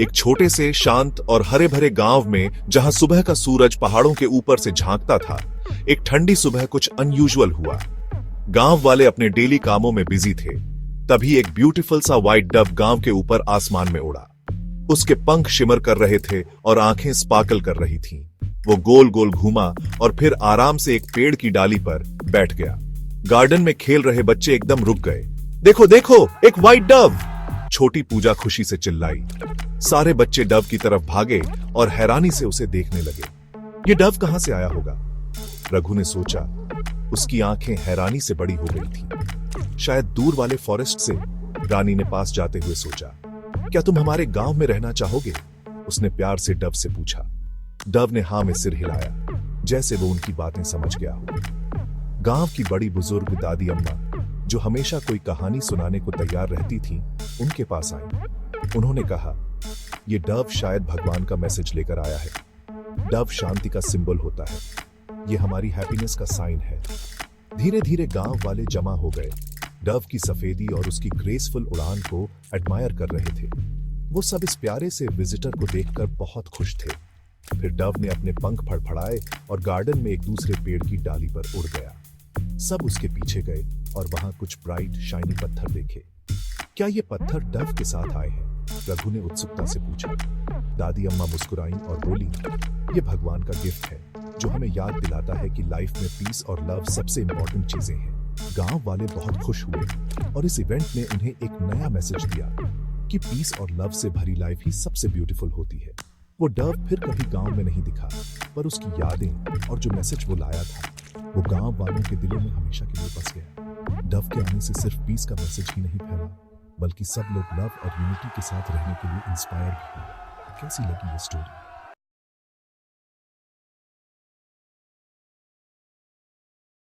एक छोटे से शांत और हरे भरे गांव में जहां सुबह का सूरज पहाड़ों के ऊपर से झांकता था, एक ठंडी सुबह कुछ अनयूजुअल हुआ। गांव वाले अपने डेली कामों में बिजी थे, तभी एक ब्यूटीफुल सा व्हाइट डव गांव के ऊपर आसमान में उड़ा। उसके पंख शिमर कर रहे थे और आंखें स्पार्कल कर रही थीं। वो गोल गोल घूमा और फिर आराम से एक पेड़ की डाली पर बैठ गया। गार्डन में खेल रहे बच्चे एकदम रुक गए। देखो देखो, एक व्हाइट डव! छोटी पूजा खुशी से चिल्लाई। सारे बच्चे डव की तरफ भागे और हैरानी से उसे देखने लगे। ये डव कहां से आया होगा? रघु ने सोचा। उसकी आंखें हैरानी से बड़ी हो गई थीं। शायद दूर वाले फॉरेस्ट से। रानी ने पास जाते हुए सोचा, क्या तुम हमारे गांव में रहना चाहोगे? उसने प्यार से डव से पूछा। डव ने हां में सिर हिलाया, जैसे वो उनकी बातें समझ गया हो। गांव की बड़ी बुजुर्ग दादी अम्मा, जो हमेशा कोई कहानी सुनाने को तैयार रहती थीं, उनके पास आई। उन्होंने कहा, ये डव शायद भगवान का मैसेज लेकर आया है। डव शांति का सिंबल होता है। ये हमारी हैप्पीनेस का साइन है। धीरे धीरे गांव वाले जमा हो गए। डव की सफेदी और उसकी ग्रेसफुल उड़ान को एडमायर कर रहे थे। वो सब इस प्यारे से विजिटर को देखकर बहुत खुश थे। फिर डव ने अपने पंख फड़फड़ाए और गार्डन में एक दूसरे पेड़ की डाली पर उड़ गया। सब उसके पीछे गए और वहां कुछ ब्राइट शाइनी पत्थर देखे। क्या ये पत्थर डव के साथ आए हैं? रघु ने उत्सुकता से पूछा। दादी अम्मा मुस्कुराईं और बोली, ये भगवान का गिफ्ट है, जो हमें याद दिलाता है कि लाइफ में पीस और लव सबसे इंपॉर्टेंट चीजें हैं। गांव वाले बहुत खुश हुए और इस इवेंट ने उन्हें एक नया मैसेज दिया कि पीस और लव से भरी लाइफ ही सबसे ब्यूटीफुल होती है। वो डव फिर कभी गांव में नहीं दिखा, पर उसकी यादें और जो मैसेज वो लाया था, वो गांव वालों के दिलों में हमेशा के लिए बस गया। डव के आने से सिर्फ पीस का मैसेज ही नहीं फैला, बल्कि सब लोग लव और यूनिटी के साथ रहने के लिए इंस्पायर भी हुए। कैसी लगी ये स्टोरी?